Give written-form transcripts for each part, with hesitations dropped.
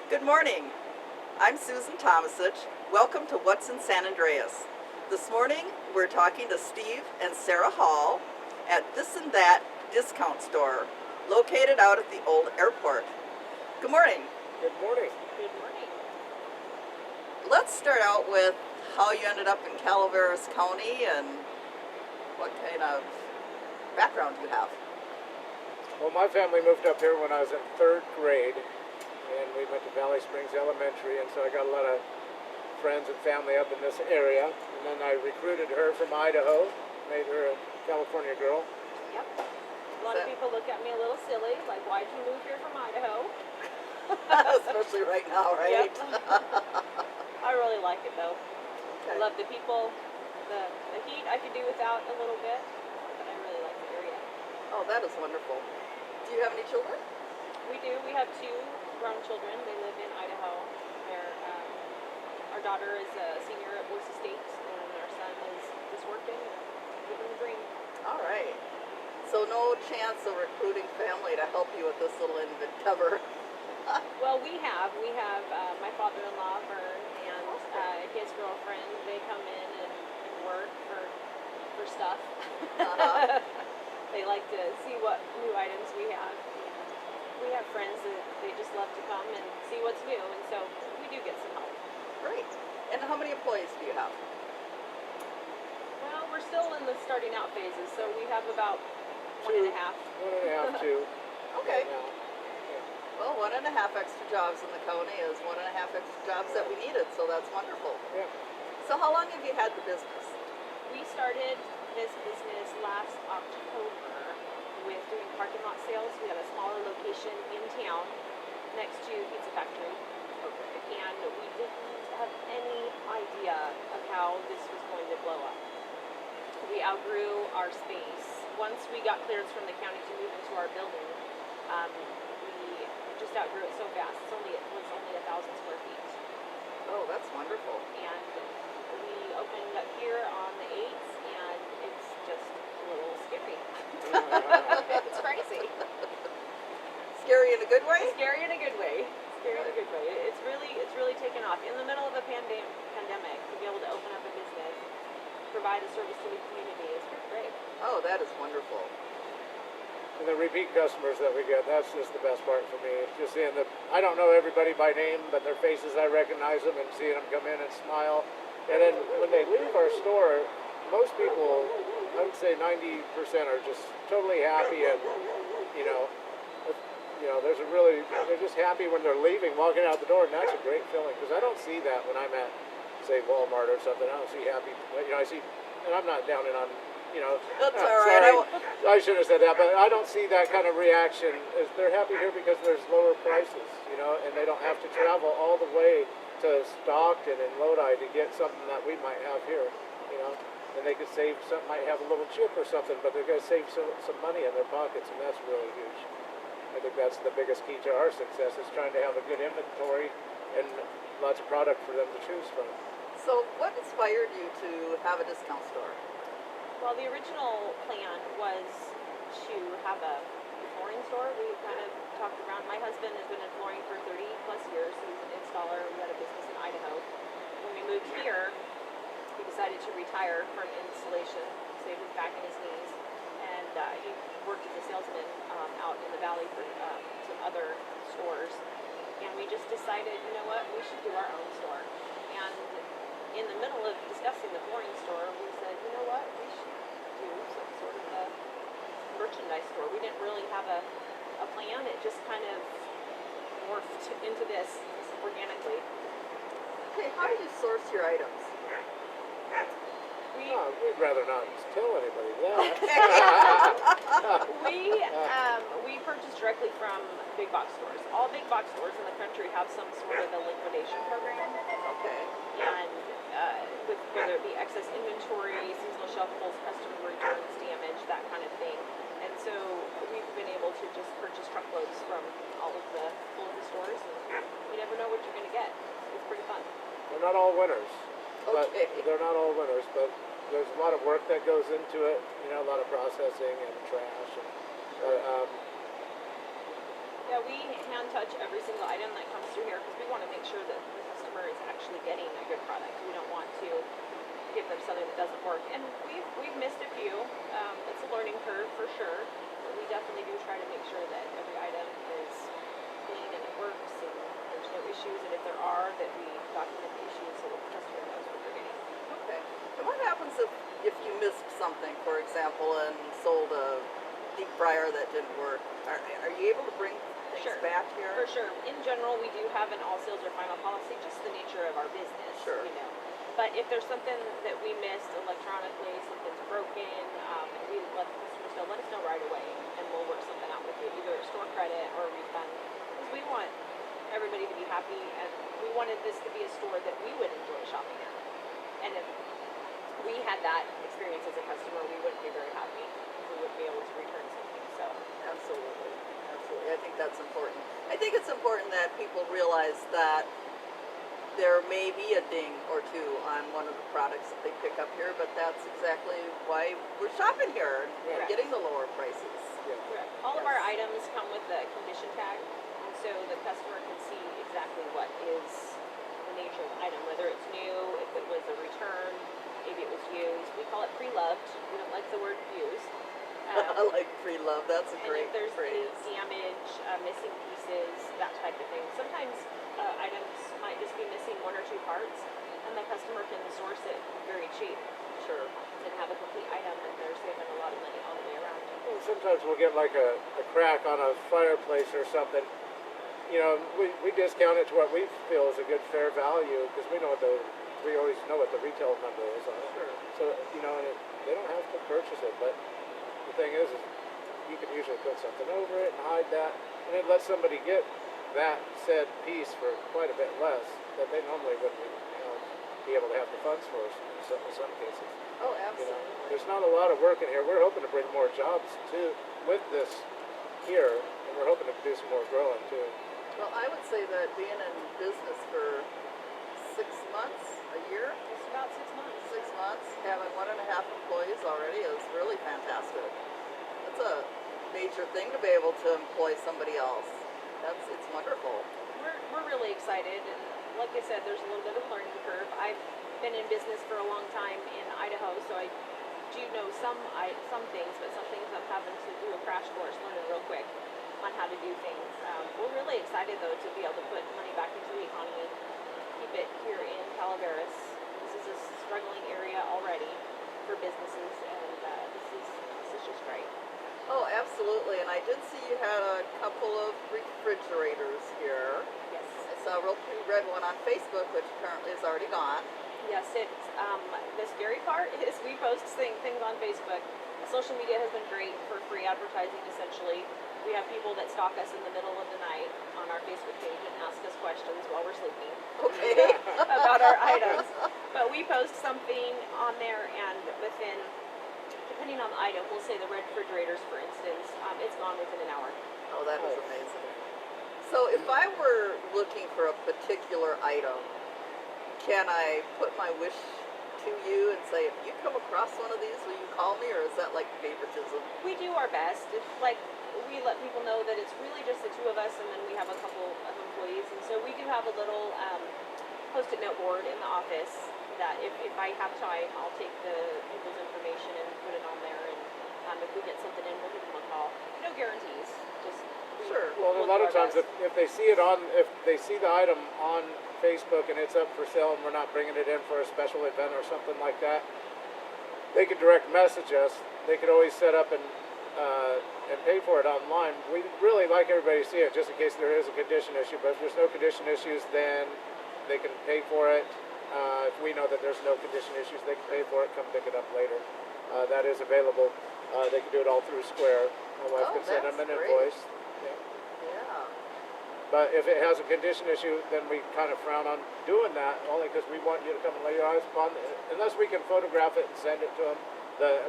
Good morning. I'm Susan Tomasich. Welcome to What's in San Andreas. This morning we're talking to Steve and Sarah Hall at This and That Discount Store located out at the old airport. Good morning. Good morning. Good morning. Let's start out with how you ended up in Calaveras County and what kind of background you have. Well, my family moved up here when I was in third grade, and we went to Valley Springs Elementary, and so I got a lot of friends and family up in this area. And then I recruited her from Idaho, made her a California girl. Yep. A lot of people look at me a little silly, like, why'd you move here from Idaho? Especially right now, right? Yep. I really like it though. Okay. I love the people. The heat I could do without a little bit, but I really like the area. Oh, that is wonderful. Do you have any children? We do. We have two grown children. They live in Idaho. Our daughter is a senior at Boise State, and our son is just working and living the dream. All right. So no chance of recruiting family to help you with this little endeavor. Well, we have my father-in-law Vern and his girlfriend. They come in and work for stuff. Uh-huh. They like to see what new items we have. We have friends that they just love to come and see what's new, and so we do get some help. Great. And how many employees do you have? Well, we're still in the starting out phases, so we have about one and a half. 1.5, 2. Okay. Right now. Well, 1.5 extra jobs in the county is 1.5 extra jobs that we needed, so that's wonderful. Yeah. So how long have you had the business? We started this business last October with doing parking lot sales. We had a smaller location in town next to Pizza Factory. Okay. And we didn't have any idea of how this was going to blow up. We outgrew our space. Once we got clearance from the county to move into our building, we just outgrew it so fast. It was only 1,000 square feet. Oh, that's wonderful. And we opened up here on the 8th, and it's just a little scary. It's crazy. Scary in a good way? Scary in a good way. Scary in a good way. It's really taken off. In the middle of a pandemic, to be able to open up a business, provide a service to the community is pretty great. Oh, that is wonderful. And the repeat customers that we get, that's just the best part for me. Just seeing I don't know everybody by name, but their faces, I recognize them, and seeing them come in and smile. And then when they leave our store, most people, I would say 90% are just totally happy, and they're just happy when they're leaving, walking out the door, and that's a great feeling, because I don't see that when I'm at, say, Walmart or something. I don't see happy, I see, and I'm not downing on, That's all right. sorry, I shouldn't have said that, but I don't see that kind of reaction. They're happy here because there's lower prices, and they don't have to travel all the way to Stockton and Lodi to get something that we might have here, and they could save might have a little chip or something, but they're going to save some money in their pockets, and that's really huge. I think that's the biggest key to our success, is trying to have a good inventory and lots of product for them to choose from. So what inspired you to have a discount store? Well, the original plan was to have a flooring store. We kind of talked around. My husband has been in flooring for 30 plus years. He's an installer. We had a business in Idaho. When we moved here, he decided to retire from installation, save his back and his knees, and he worked as a salesman out in the valley for some other stores. And we just decided, you know what, we should do our own store. And in the middle of discussing the flooring store, we said, you know what, we should do some sort of a merchandise store. We didn't really have a plan. It just kind of morphed into this organically. Okay, how do you source your items? We'd rather not tell anybody that. We purchase directly from big box stores. All big box stores in the country have some sort of a liquidation program. Okay. And with whether it be excess inventory, seasonal shelfables, customer returns, damage, that kind of thing. And so we've been able to just purchase truckloads from all of the stores, and you never know what you're going to get. It's pretty fun. They're not all winners. Okay. They're not all winners, but there's a lot of work that goes into it. A lot of processing and trash. Yeah, we hand touch every single item that comes through here, because something that doesn't work. And we've missed a few. It's a learning curve for sure. But we definitely do try to make sure that every item is clean and it works and there's no issues. And if there are, that we document the issues so that the customer knows what they're getting. Okay. And what happens if you missed something, for example, and sold a deep fryer that didn't work? Are you able to bring things Sure. back here? For sure. In general, we do have an all sales or final policy, just the nature of our business. Sure. You know. But if there's something that we missed electronically, something's broken, we let the customers know, let us know right away, and we'll work something out with you, either a store credit or a refund. Because we want everybody to be happy, and we wanted this to be a store that we would enjoy shopping at. And if we had that experience as a customer, we wouldn't be very happy. We wouldn't be able to return something. So. Absolutely. Absolutely. I think that's important. I think it's important that people realize that there may be a ding or two on one of the products that they pick up here, but that's exactly why we're shopping here and Correct. getting the lower prices. Yeah. Correct. All of our items come with a condition tag, and so the customer can see exactly what is the nature of the item, whether it's new, if it was a return, maybe it was used. We call it pre-loved. We don't like the word used. I like pre-love. That's a And great if there's any phrase. damage, missing pieces, that type of thing. Sometimes items might just be missing one or two parts, and the customer can source it very cheap Sure. and have a complete item, and they're saving a lot of money all the way around. Well, sometimes we'll get like a crack on a fireplace or something. You know, we discount it to what we feel is a good fair value because we always know what the retail number is on it. Sure. So, you know, and they don't have to purchase it, but the thing is you can usually put something over it and hide that, and then let somebody get that said piece for quite a bit less that they normally wouldn't be able to have the funds for in some cases. Oh, You know, absolutely. there's not a lot of work in here. We're hoping to bring more jobs too with this here, and we're hoping to do some more growing too. Well, I would say that being in business for 6 months, a year, It's about 6 months. 6 months, having 1.5 employees already is really fantastic. That's a major thing to be able to employ somebody else. It's wonderful. We're really excited, and like I said, there's a little bit of a learning curve. I've been in business for a long time in Idaho, so I do know some things, but some things I'm having to do a crash course, learning real quick on how to do things. We're really excited though to be able to put money back into the economy, keep it here in Calaveras. This is a struggling area already for businesses, and this is just great. Oh, absolutely. And I did see you had a couple of refrigerators here. Yes. I saw a real pretty red one on Facebook, which apparently is already gone. Yes, it's the scary part is we post things on Facebook. Social media has been great for free advertising. Essentially, we have people that stalk us in the middle of the night on our Facebook page and ask us questions while we're sleeping Okay. about our items. But we post something on there, and within, depending on the item, we'll say the refrigerators, for instance, it's gone within an hour. Oh, that is amazing. So if I were looking for a particular item, can I put my wish to you and say, if you come across one of these, will you call me, or is that like favoritism? We do our best. It's like we let people know that it's really just the two of us, and then we have a couple of employees, and so we do have a little post-it note board in the office that if I have time, I'll take the people's information and put it on there, and if we get something in, we'll give them a call. No guarantees, just Sure. Well, a we'll lot do of our times best. if they see it if they see the item on Facebook and it's up for sale and we're not bringing it in for a special event or something like that, they could direct message us. They could always set up and pay for it online. We really like everybody to see it just in case there is a condition issue, but if there's no condition issues, then they can pay for it. If we know that there's no condition issues, they can pay for it, come pick it up later. That is available. They can do it all through Square. My wife Oh, can send them an that's great. invoice. Yeah. Yeah. But if it has a condition issue, then we kind of frown on doing that, only because we want you to come and lay your eyes upon it. Unless we can photograph it and send it to them,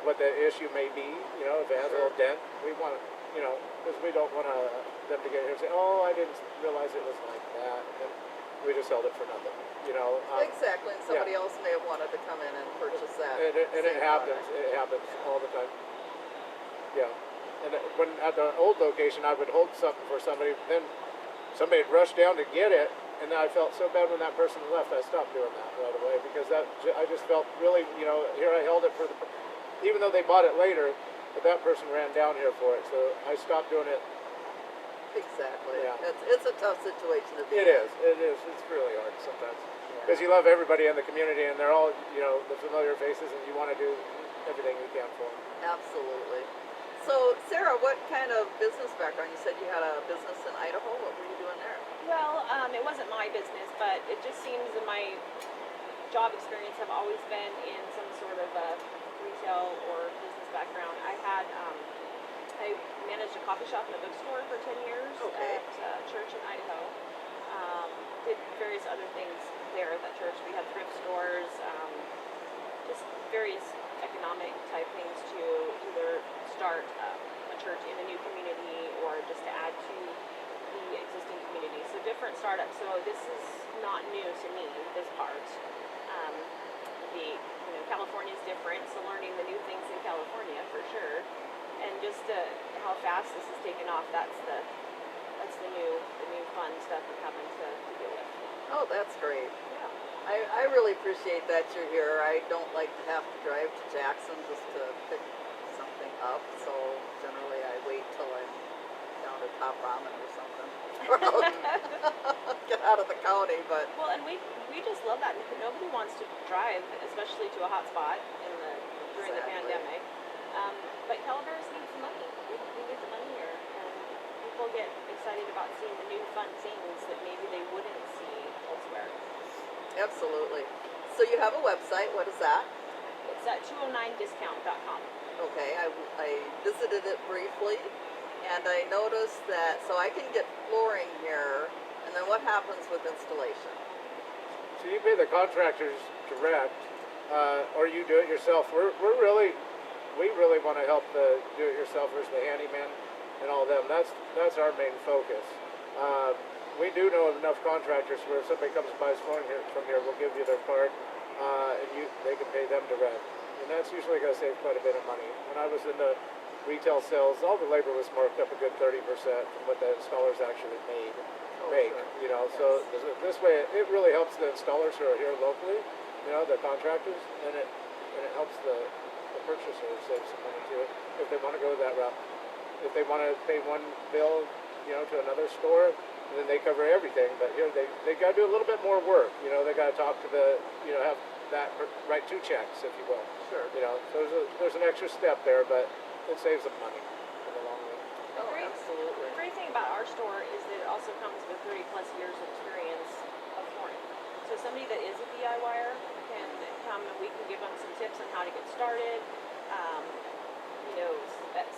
what the issue may be, if it has a little dent, we want to, because we don't want them to get here and say, oh, I didn't realize it was like that, and we just held it for nothing, Exactly. And somebody else may have wanted to come in and purchase that. And it same happens. product. It happens all the time. Yeah. And when at the old location, I would hold something for somebody, then somebody would rush down to get it, and I felt so bad when that person left. I stopped doing that right away because I just felt really, here I held it for even though they bought it later, but that person ran down here for it. So I stopped doing it. Exactly. Yeah. It's a tough situation to be It in. is. It is. It's really hard sometimes because Yeah. you love everybody in the community, and they're all, the familiar faces, and you want to do everything you can for them. Absolutely. So, Sarah, what kind of business background? You said you had a business in Idaho. What were you doing there? Well, it wasn't my business, but it just seems that my job experience have always been in some sort of a retail or business background. I managed a coffee shop and a bookstore for 10 years Okay. at church in Idaho. Did various other things there at that church. We had thrift stores, just various economic type things to either start a church in a new community or just to add to the existing community. So different startups. So this is not new to me, this part. Um, California is different, so learning the new things in California for sure, and just how fast this has taken off. That's the new fun stuff we're having to deal with. Oh, that's great. Yeah. I really appreciate that you're here. I don't like to have to drive to Jackson just to pick something up, so generally I wait till I'm down to Top Ramen or something. Or get out of the county, but Well, and we just love that. Nobody wants to drive, especially to a hot spot during the Exactly. pandemic. But Calaveras needs the money. We get the money here, and people get excited about seeing the new fun things that maybe they wouldn't see elsewhere. absolutely. So you have a website. What is that? It's at 209discount.com. Okay, I visited it briefly, and I noticed that, so I can get flooring here, and then what happens with installation? So you pay the contractors direct, or you do it yourself. We really want to help the do-it-yourselfers, the handyman, and all them. That's our main focus. We do know enough contractors where if somebody comes and buys flooring from here, we'll give you their card, and they can pay them direct. And that's usually going to save quite a bit of money. When I was in the retail sales, all the labor was marked up a good 30% from what the installers actually make. Sure. So Yes. this way it really helps the installers who are here locally, the contractors, and it helps the purchaser save some money too if they want to go that route. If they want to pay one bill, to another store, then they cover everything. But here they got to do a little bit more work. They got to talk to have that write two checks, if you will. Sure. So there's an extra step there, but it saves them money in the long run. Oh, Great. absolutely. The great thing about our store is that it also comes with 30 plus years of experience of flooring. So somebody that is a DIYer can come and we can give them some tips on how to get started.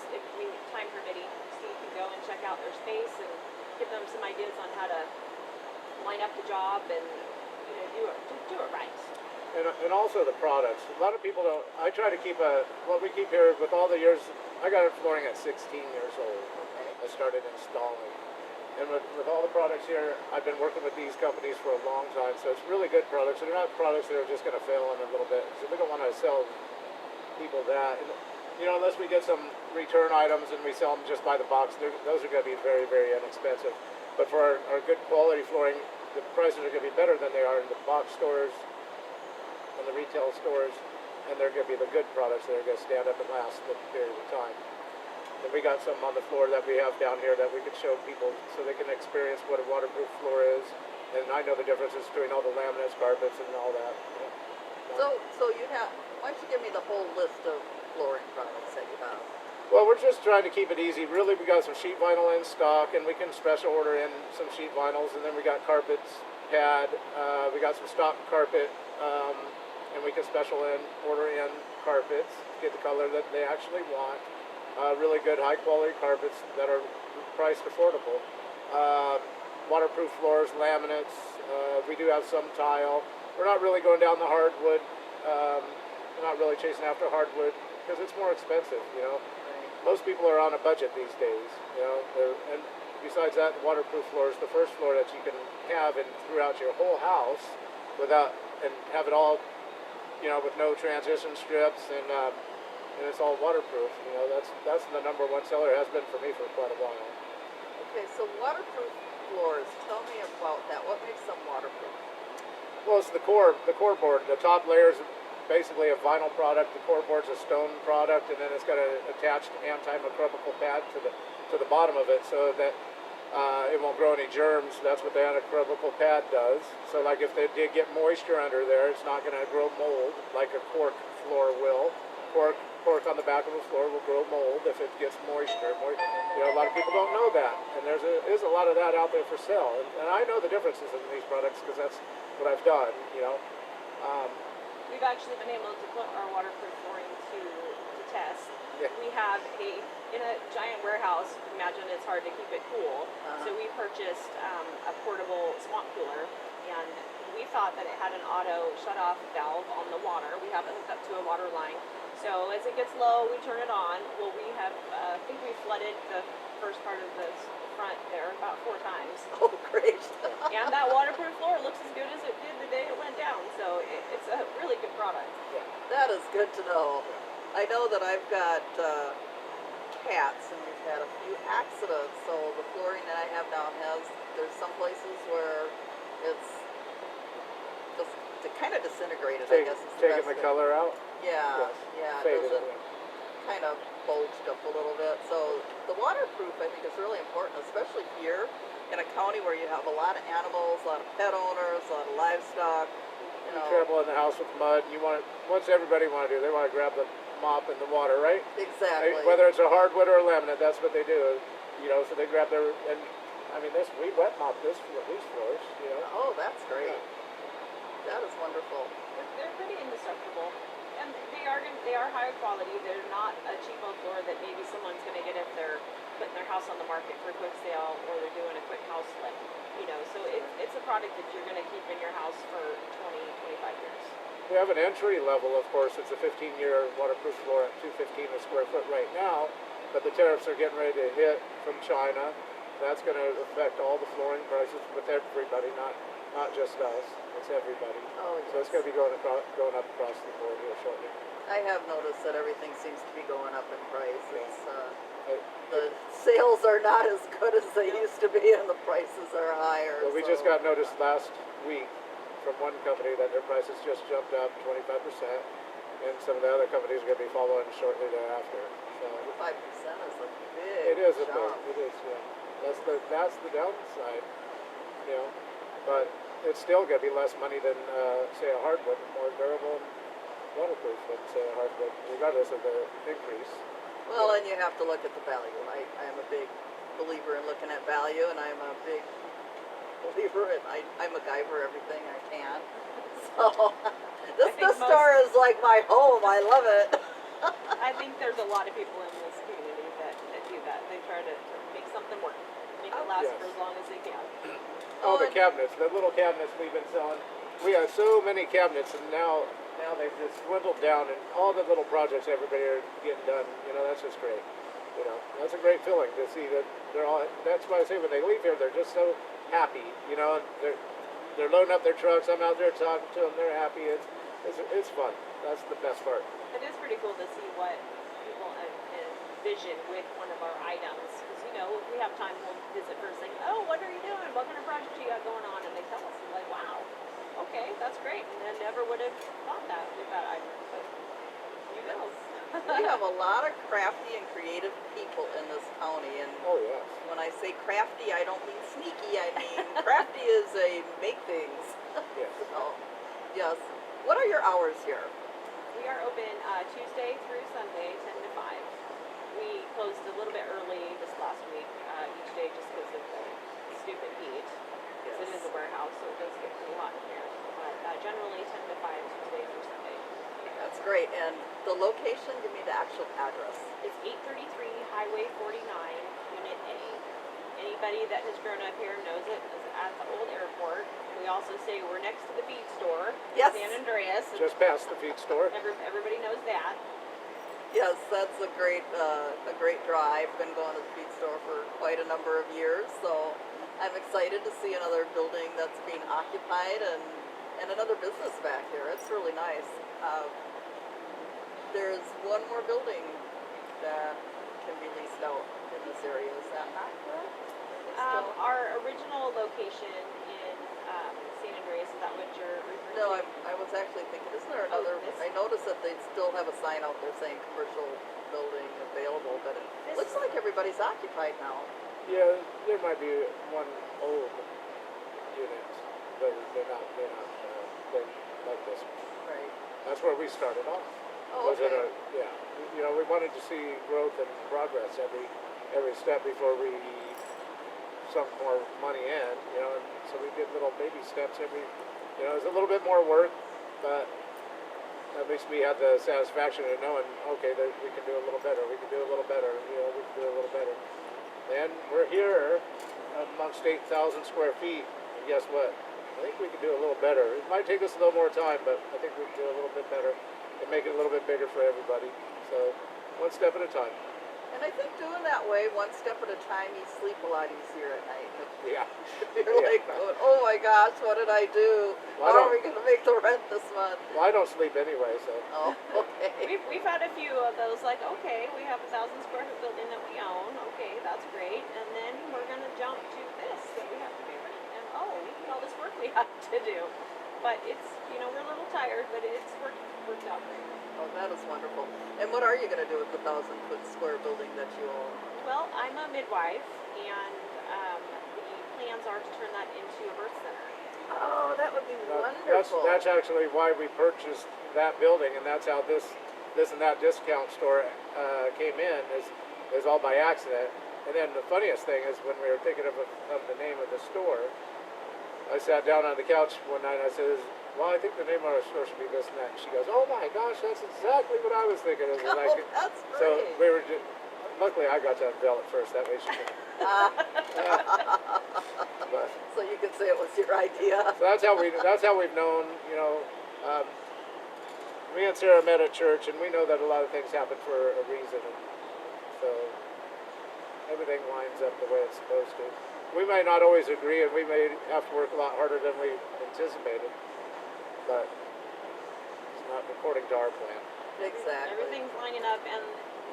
If time permitting, Steve can go and check out their space and give them some ideas on how to line up the job and do it right. And also the products. A lot of people don't. I try to keep what we keep here with all the years. I got flooring at 16 years old. I started installing. And with all the products here, I've been working with these companies for a long time. So it's really good products. They're not products that are just going to fail in a little bit. So we don't want to sell people that. And, unless we get some return items and we sell them just by the box, those are going to be very, very inexpensive. But for our good quality flooring, the prices are going to be better than they are in the box stores and the retail stores, and they're going to be the good products that are going to stand up and last a period of time. And we got some on the floor that we have down here that we could show people so they can experience what a waterproof floor is. And I know the differences between all the laminates, carpets, and all that. So you have, why don't you give me the whole list of flooring products that you have? Well, we're just trying to keep it easy. Really, we got some sheet vinyl in stock, and we can special order in some sheet vinyls. And then we got carpets, pad. We got some stock carpet, and we can special order in carpets, get the color that they actually want. Really good, high quality carpets that are priced affordable. Waterproof floors, laminates. We do have some tile. We're not really going down the hardwood. We're not really chasing after hardwood because it's more expensive. Most people are on a budget these days. And besides that, the waterproof floor is the first floor that you can have throughout your whole house and have it all, with no transition strips and it's all waterproof. That's the number one seller, has been for me for quite a while. Okay, so waterproof floors, tell me about that. What makes them almost the core board. The top layer is basically a vinyl product. The core board's a stone product, and then it's got an attached antimicrobial pad to the bottom of it, so that it won't grow any germs. That's what the antimicrobial pad does. So like if they did get moisture under there, it's not going to grow mold like a cork floor will. Cork on the back of a floor will grow mold if it gets moisture. You know, a lot of people don't know that, and is a lot of that out there for sale. And I know the differences in these products because that's what I've done. You know, We've actually been able to put our waterproof flooring to test. Yeah. We have in a giant warehouse, imagine it's hard to keep it cool. So we purchased a portable swamp cooler, and we thought that it had an auto shut-off valve on the water. We have it hooked up to a water line. So as it gets low, we turn it on. Well, we have, I think we flooded the first part of the front there about 4 times. Oh, great. And that waterproof floor looks as good as it did the day it went down. So it's a really good product. That is good to know. I know that I've got cats, and we've had a few accidents. So the flooring that I have now there's some places where it's just kind of disintegrated, I guess is the taking best the way. color out. Yeah, Yes. yeah, it Faded doesn't away. kind of bulged up a little bit. So the waterproof, I think, is really important, especially here in a county where you have a lot of animals, a lot of pet owners, a lot of livestock. You You know, travel in the house with mud. You want what's everybody want to do? They want to grab the mop in the water, right? exactly. Whether it's a hardwood or a laminate, that's what they do. You know, so they grab their and I mean we wet mop these floors. You know. Oh, that's great. That is wonderful. They're pretty indestructible, and they are high quality. They're not a cheapo floor that maybe someone's going to get if they're putting their house on the market for a quick sale or they're doing a quick house flip. You know, so it's a product that you're going to keep in your house for 20, 25 years. We have an entry level, of course. It's a 15-year waterproof floor at $215 a square foot right now, but the tariffs are getting ready to hit from China. That's going to affect all the flooring prices with everybody, not just us. It's everybody. Oh, So it's going to be going up across the board here shortly. I have noticed that everything seems to be going up in price. Yeah. It's, But- the sales are not as good as they used to be, and the prices are higher. Well, we so- just got notice last week from one company that their prices just jumped up 25%, and some of the other companies are going to be following shortly thereafter. So 5% is a big it is a jump. big, it is, yeah. That's the downside, you know. But it's still going to be less money than say a hardwood, more durable and waterproof than say a hardwood, regardless of the increase. Well, and you have to look at the value. I am a big believer in looking at value, and I'm a big believer in I MacGyver everything I can. So this think store is like my home. I love it. I think there's a lot of people in this community that do that. They try to make something work, make it last Yes. for as long as they can. Oh, the and- cabinets, the little cabinets we've been selling. We have so many cabinets, and now they've just dwindled down, and all the little projects everybody are getting done. You know, that's just great. You know, that's a great feeling to see that they're all. That's why I say when they leave here, they're just so happy. You know, and they're loading up their trucks. I'm out there talking to them. They're happy. It's fun. That's the best part. It is pretty cool to see what people envision with one of our items. Because, you know, if we have time, we'll visit first thing. Oh, what are you doing? What kind of project you got going on? And they tell us, and like, wow, okay, that's great. And then never would have thought that with that item. But you know. We have a lot of crafty and creative people in this county, and Oh yes. when I say crafty, I don't mean sneaky. I mean crafty is a make things. Yes. So, yes. What are your hours here? We are open Tuesday through Sunday, 10 to 5. We closed a little bit early this last week, each day just because of the stupid heat. 'Cause it is a warehouse, so it does get pretty hot in here. But generally 10 to 5, Tuesday through Sunday. That's great. And the location, give me the actual address. It's 833 Highway 49, Unit A. Anybody that has grown up here knows it. It's at the old airport. We also say we're next to the feed store in Yes. San Andreas. Just past the feed store. Everybody knows that. Yes, that's a great drive. Been going to the feed store for quite a number of years, so I'm excited to see another building that's being occupied and another business back here. It's really nice. There's one more building that can be leased out in this area. Is that not correct? Still- Our original location in San Andreas, is that what you're referring to? was actually thinking, isn't there another? this? I noticed that they still have a sign out there saying commercial building available, but it This- looks like everybody's occupied now. Yeah, there might be one old unit, but they're not like this one. Right. That's where we started off. Oh, Was it okay. you know, we wanted to see growth and progress every step before we sunk more money in, you know, and so we did little baby steps you know, it was a little bit more work, but at least we had the satisfaction of knowing, okay, that we can do a little better, we can do a little better, you know, we can do a little better. And we're here amongst 8,000 square feet, and guess what? I think we can do a little better. It might take us a little more time, but I think we can do a little bit better and make it a little bit bigger for everybody. So, one step at a time. And I think doing that way, one step at a time, you sleep a lot easier at night. Yeah. You're like, going, oh my gosh, what did I do? Well, How are we going to make the rent this month? Well, I don't sleep anyway, so. Oh, okay. We've had a few of those, like, okay, we have a 1,000 square foot building that we own. Okay, that's great. And then we're gonna jump to this that we have to pay rent. And oh, look at all this work we have to do. But it's, you know, we're a little tired, but it's worked out great. Oh, that is wonderful. And what are you going to do with the 1,000-foot square building that you own? Well, I'm a midwife, and the plans are to turn that into a birth center. Oh, that would be That's wonderful. actually why we purchased that building, and that's how this and that discount store came in, is all by accident. And then the funniest thing is when we were thinking of the name of the store, I sat down on the couch one night and I said, well, I think the name of our store should be this and that. And she goes, oh my gosh, that's exactly what I was thinking. It was Oh, like, that's so great. we were just, luckily I got to unveil it first, that way she could. But, So you could say it was your idea. so that's how we've known, you know, me and Sarah met at church, and we know that a lot of things happen for a reason, and so everything lines up the way it's supposed to. We may not always agree, and we may have to work a lot harder than we anticipated, but it's not according to our plan. Exactly. Everything's lining up, and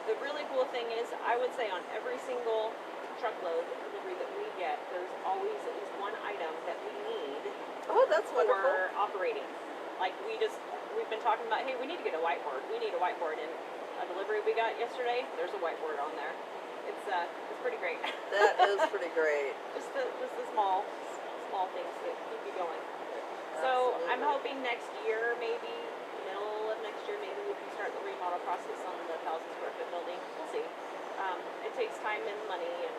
the really cool thing is, I would say on every single truckload delivery that we get, there's always at least one item that we need Oh, that's for wonderful. operating. Like we've been talking about, hey, we need to get a whiteboard. We need a whiteboard. And a delivery we got yesterday, there's a whiteboard on there. It's pretty great. That is pretty great. just the small things that keep you going. So I'm Absolutely. hoping next year, maybe middle of next year, maybe we can start the remodel process on the 1,000 square foot building. We'll see. It takes time and money and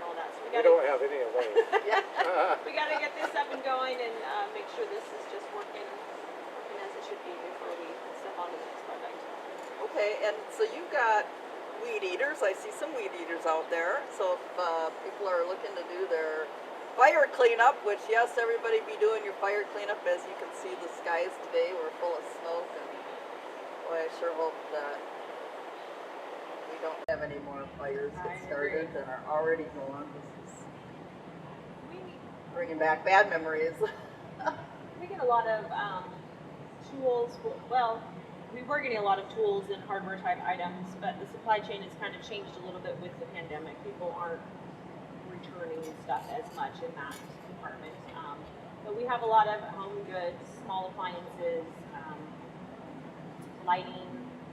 all that. So We don't have any of those. Yeah. we gotta get this up and going and make sure this is just working as it should be before we step on to the next project. Okay, and so you've got weed eaters. I see some weed eaters out there. So if people are looking to do their fire cleanup, which yes, everybody be doing your fire cleanup. As you can see, the skies today were full of smoke, and boy, I sure hope that we don't have any more fires I get started agree. than are already going. This is We bringing back bad memories. we get a lot of tools. Well, we were getting a lot of tools and hardware type items, but the supply chain has kind of changed a little bit with the pandemic. People aren't returning stuff as much in that department. But we have a lot of home goods, small appliances, lighting,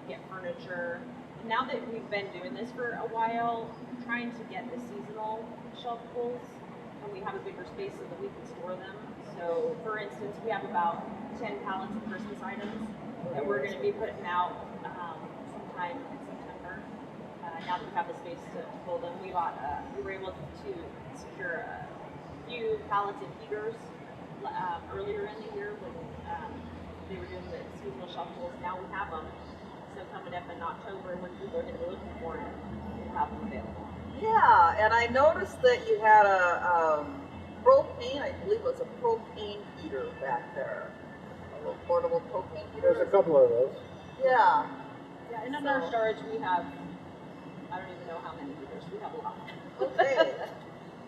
get furniture. Now that we've been doing this for a while, trying to get the seasonal shelf pulls, and we have a bigger space so that we can store them. So, for instance, we have about 10 pallets of Christmas items that we're going to be putting out sometime in September. Now that we have the space to pull them, we were able to secure a few pallets of heaters earlier in the year when they were doing the seasonal shelf pulls. Now we have them. So coming up in October, when people are going to be looking for them, we'll have them available. Yeah, and I noticed that you had a propane, I believe it was a propane heater back there. A little portable propane heater. There's a couple of those. Yeah. Yeah, and in our storage we have, I don't even know how many heaters, we have a lot. Okay.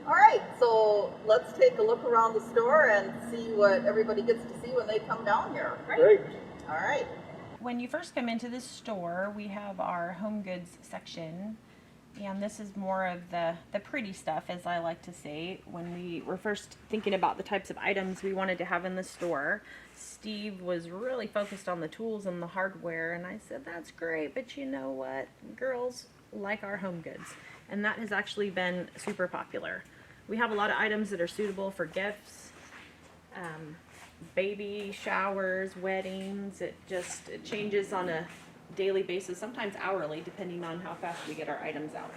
All right, so let's take a look around the store and see what everybody gets to see when they come down here. Great. All right. When you first come into this store, we have our home goods section, And this is more of the pretty stuff, as I like to say. When we were first thinking about the types of items we wanted to have in the store, Steve was really focused on the tools and the hardware, and I said, that's great, but you know what? Girls like our home goods, and that has actually been super popular. We have a lot of items that are suitable for gifts, baby showers, weddings. It changes on a daily basis, sometimes hourly, depending on how fast we get our items out.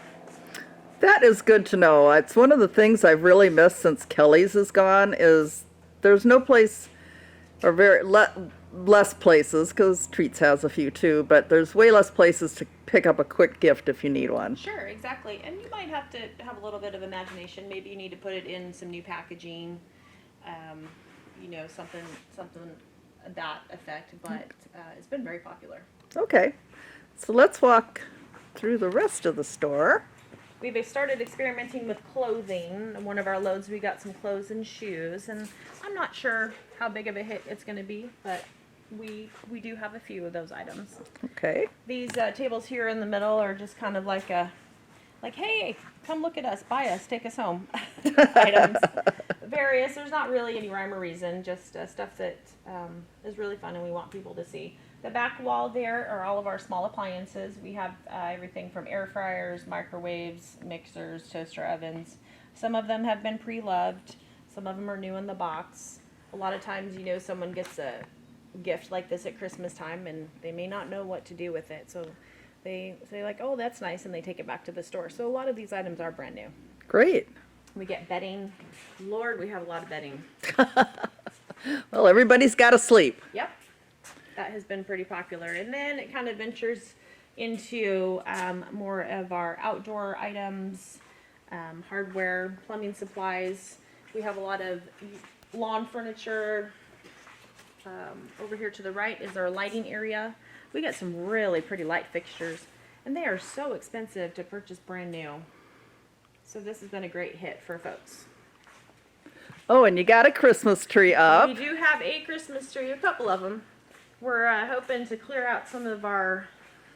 That is good to know. It's one of the things I've really missed since Kelly's is gone is there's no place, or less places, because Treats has a few too, but there's way less places to pick up a quick gift if you need one. Sure, exactly. And you might have to have a little bit of imagination. Maybe you need to put it in some new packaging, something that effect, but it's been very popular. Okay, so let's walk through the rest of the store. We've started experimenting with clothing. One of our loads, we got some clothes and shoes, and I'm not sure how big of a hit it's going to be, but we do have a few of those items. Okay. These tables here in the middle are just kind of like hey, come look at us, buy us, take us home items. Various. There's not really any rhyme or reason, just stuff that is really fun and we want people to see. The back wall there are all of our small appliances. We have everything from air fryers, microwaves, mixers, toaster ovens. Some of them have been pre-loved. Some of them are new in the box. A lot of times, someone gets a gift like this at Christmas time and they may not know what to do with it. So they say like, oh, that's nice, and they take it back to the store. So a lot of these items are brand new. Great. We get bedding. Lord, we have a lot of bedding. Well, everybody's got to sleep. Yep. That has been pretty popular. And then it kind of ventures into more of our outdoor items, hardware, plumbing supplies. We have a lot of lawn furniture. Over here to the right is our lighting area. We get some really pretty light fixtures, and they are so expensive to purchase brand new. So this has been a great hit for folks. Oh, and you got a Christmas tree up. We do have a Christmas tree, a couple of them. We're hoping to clear out some of our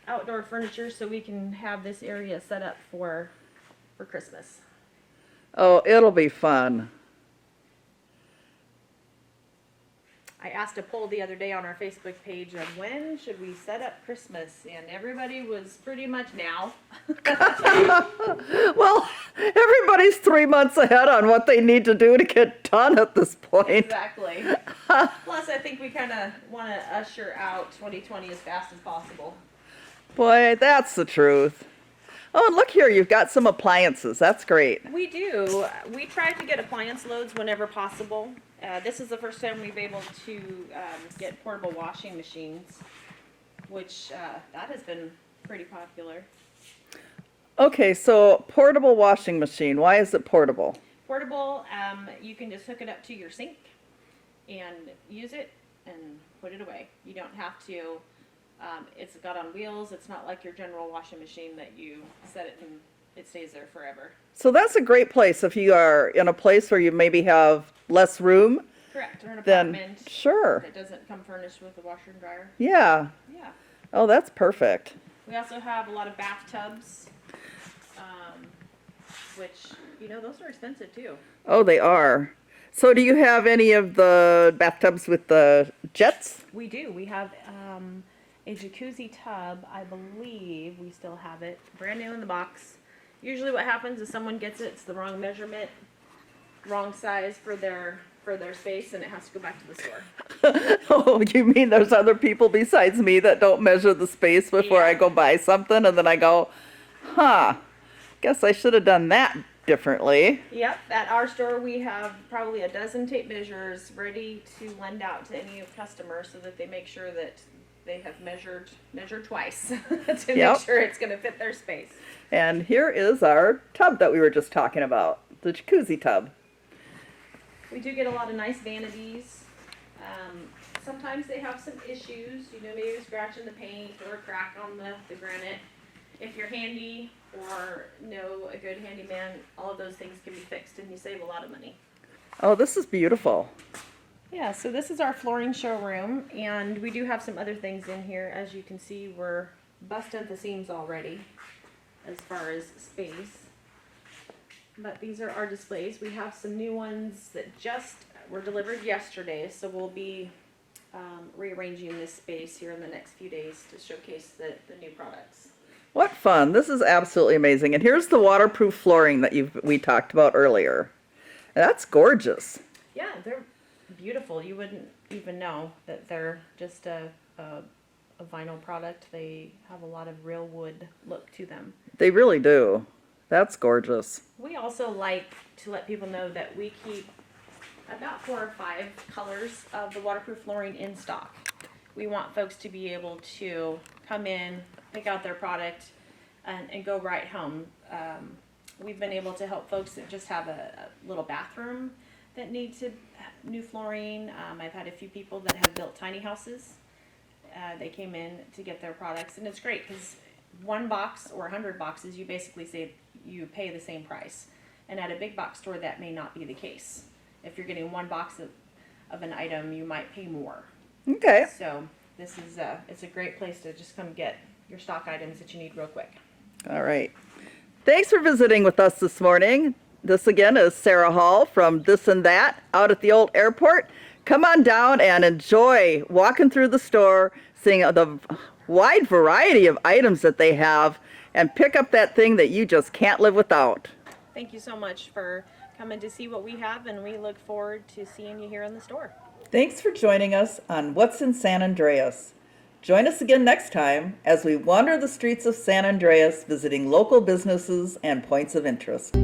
outdoor furniture so we can have this area set up for Christmas. Oh, it'll be fun. I asked a poll the other day on our Facebook page of when should we set up Christmas, and everybody was pretty much now. Well, everybody's 3 months ahead on what they need to do to get done at this point. Exactly. Plus, I think we kind of want to usher out 2020 as fast as possible. Boy, that's the truth. Oh, and look here, you've got some appliances. That's great. We do. We try to get appliance loads whenever possible. This is the first time we've been able to get portable washing machines, which that has been pretty popular. Okay, so portable washing machine. Why is it portable? Portable, you can just hook it up to your sink and use it and put it away. You don't have to. It's got on wheels. It's not like your general washing machine that you set it and it stays there forever. So that's a great place if you are in a place where you maybe have less room. Correct, or an Then apartment sure. that doesn't come furnished with a washer and dryer. Yeah. Yeah. Oh, that's perfect. We also have a lot of bathtubs, which, those are expensive too. Oh, they are. So do you have any of the bathtubs with the jets? We do. We have a jacuzzi tub. I believe we still have it. Brand new in the box. Usually what happens is someone gets it, it's the wrong measurement, wrong size for their space, and it has to go back to the store. Oh, you mean there's other people besides me that don't measure the space before I go buy something, and then I go, guess I should have done that differently. Yep, at our store we have probably a dozen tape measures ready to lend out to any customers so that they make sure that they have measured twice to make sure it's going to fit their space. And here is our tub that we were just talking about, the jacuzzi tub. We do get a lot of nice vanities. Sometimes they have some issues, maybe a scratch in the paint or a crack on the granite. If you're handy or know a good handyman, all of those things can be fixed and you save a lot of money. Oh, this is beautiful. Yeah, so this is our flooring showroom, and we do have some other things in here. As you can see, we're busting at the seams already. as far as space. But these are our displays. We have some new ones that just were delivered yesterday, so we'll be rearranging this space here in the next few days to showcase the new products. What fun. This is absolutely amazing. And here's the waterproof flooring that we talked about earlier. That's gorgeous. Yeah, they're beautiful. You wouldn't even know that they're just a vinyl product. They have a lot of real wood look to them. They really do. That's gorgeous. We also like to let people know that we keep about 4 or 5 colors of the waterproof flooring in stock. We want folks to be able to come in, pick out their product, and go right home. We've been able to help folks that just have a little bathroom that needs new flooring. I've had a few people that have built tiny houses. They came in to get their products, and it's great because one box or 100 boxes, you basically say you pay the same price. And at a big box store, that may not be the case. If you're getting one box of an item, you might pay more. Okay. So this is it's a great place to just come get your stock items that you need real quick. All right. Thanks for visiting with us this morning. This again is Sarah Hall from This and That out at the old airport. Come on down and enjoy walking through the store, seeing the wide variety of items that they have, and pick up that thing that you just can't live without. Thank you so much for coming to see what we have, and we look forward to seeing you here in the store. Thanks for joining us on What's in San Andreas. Join us again next time as we wander the streets of San Andreas visiting local businesses and points of interest.